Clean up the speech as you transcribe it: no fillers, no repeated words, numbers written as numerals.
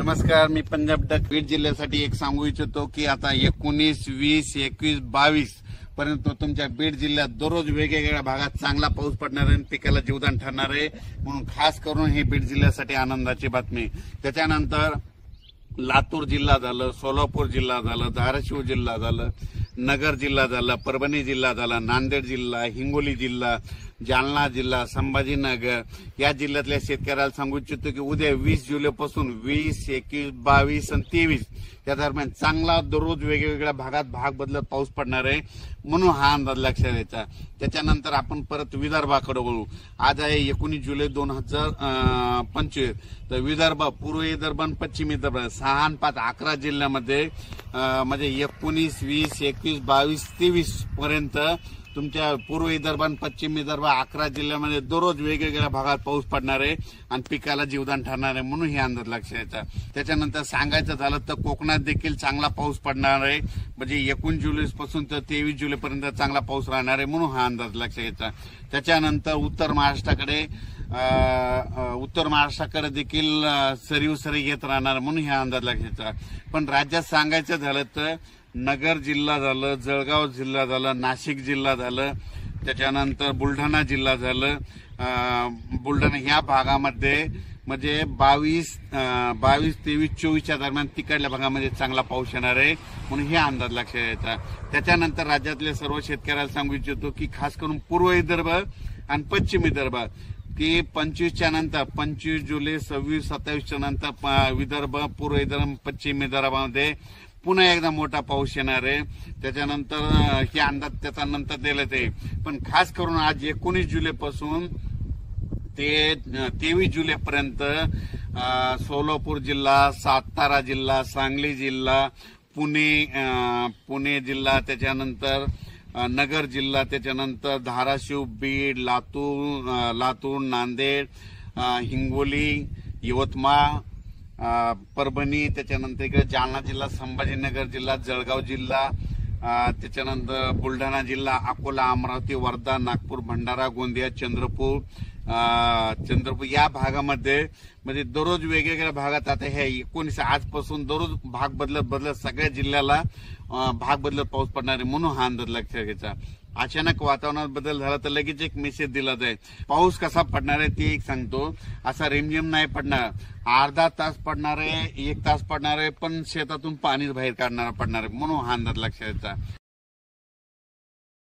नमस्कार, मी पंजाब डक बीड जिल्ह्यासाठी एक सांगू इच्छितो की आता 19, 20, 21, 22 पर्यंत तुमच्या बीड जिल्ह्यात दररोज वेगवेगळ्या भागात चांगला पाऊस पडणार आहे, पिकाला जीवदान ठरणार आहे। म्हणून खास करून हे बीड जिल्ह्यासाठी आनंदाची बातमी। त्याच्यानंतर लातूर जिल्हा झालं, सोलापूर जिल्हा झालं, धाराशिव जिल्हा झालं, नगर जिल्हा झाला, परभणी जिल्हा झाला, नांदेड जिल्हा, हिंगोली जिल्हा, जालना जिल्हा, संभाजीनगर या जिल्ह्यातल्या शेतकऱ्याला सांगू इच्छितो की उद्या 20 जुलैपासून 20, 21, 22 आणि 23 या दरम्यान चांगला दररोज वेगवेगळ्या भागात भाग बदलत पाऊस पडणार आहे, म्हणून हा अंदाज लक्षात घ्यायचा। त्याच्यानंतर आपण परत विदर्भाकडे वळू। आज आहे 19 जुलै 2025। तर विदर्भ, पूर्व विदर्भ आणि पश्चिम विदर्भ 6 आणि 5 11 जिल्ह्यामध्ये म्हणजे 19, 20, 21, 22, 23 पर्यंत तुमच्या पूर्व विदर्भ आणि पश्चिम विदर्भ 11 जिल्ह्यामध्ये दररोज वेगवेगळ्या भागात पाऊस पडणार आहे आणि पिकाला जीवदान ठरणार आहे, म्हणून हे अंदाज लक्षात घ्यायचा। त्याच्यानंतर सांगायचं झालं तर कोकणात देखील चांगला पाऊस पडणार आहे, म्हणजे 19 जुलैपासून तर 23 जुलैपर्यंत चांगला पाऊस राहणार आहे, म्हणून हा अंदाज लक्षात घ्यायचा। त्याच्यानंतर उत्तर महाराष्ट्राकडे देखील सरीव सरी येत राहणार, म्हणून हा अंदाज लक्षात घ्यायचा। पण राज्यात सांगायचं झालं तर नगर जिल्हा झालं, जळगाव जिल्हा झालं, नाशिक जिल्हा झालं, त्याच्यानंतर बुलढाणा जिल्हा झालं, बुलढाणा ह्या भागामध्ये म्हणजे 22, 23, 24च्या दरम्यान तिकडल्या भागामध्ये चांगला पाऊस येणार आहे, म्हणून हे अंदाज लक्षात घ्यायचा। त्याच्यानंतर राज्यातले सर्व शेतकऱ्याला सांगू इच्छितो की खास करून पूर्व विदर्भ आणि पश्चिम विदर्भ की 25च्या नंतर 25 जुलै, 26, 27च्या नंतर विदर्भ, पूर्व विदर्भ, पश्चिम विदर्भामध्ये पुन्हा एकदा मोठा पाऊस येणार आहे। त्याच्यानंतर हे अंदाज त्याचा नंतर दिला ते, पण खास करून आज 19 जुलैपासून ते 23 जुलैपर्यंत सोलापूर जिल्हा, सातारा जिल्हा, सांगली जिल्हा, पुणे जिल्हा, त्याच्यानंतर नगर जिल्हा, त्याच्यानंतर धाराशिव, बीड, लातूर, नांदेड, हिंगोली, यवतमाळ, परभणी, त्याच्यानंतर इकडे जालना जिल्हा, संभाजीनगर जिल्हा, जळगाव जिल्हा, त्याच्यानंतर बुलढाणा जिल्हा, अकोला, अमरावती, वर्धा, नागपूर, भंडारा, गोंदिया, चंद्रपूर या भागामध्ये म्हणजे दररोज वेगवेगळ्या भागात आता हे 19 आजपासून दररोज भाग बदलत सगळ्या जिल्ह्याला भाग बदलत पाऊस पडणार आहे, म्हणून हा अंदाज लक्षात घ्यायचा। अचानक वातावरणात बदल झाला तर लगेच एक मेसेज दिला जाईल। पाऊस कसा पडणार आहे ते एक सांगतो, असा रिमझिम नाही पडणार, अर्धा तास पडणार आहे, 1 तास पडणार आहे, पण शेतातून पाणी बाहेर काढणार पडणार आहे, म्हणून हा अंदाज लक्षात घ्यायचा।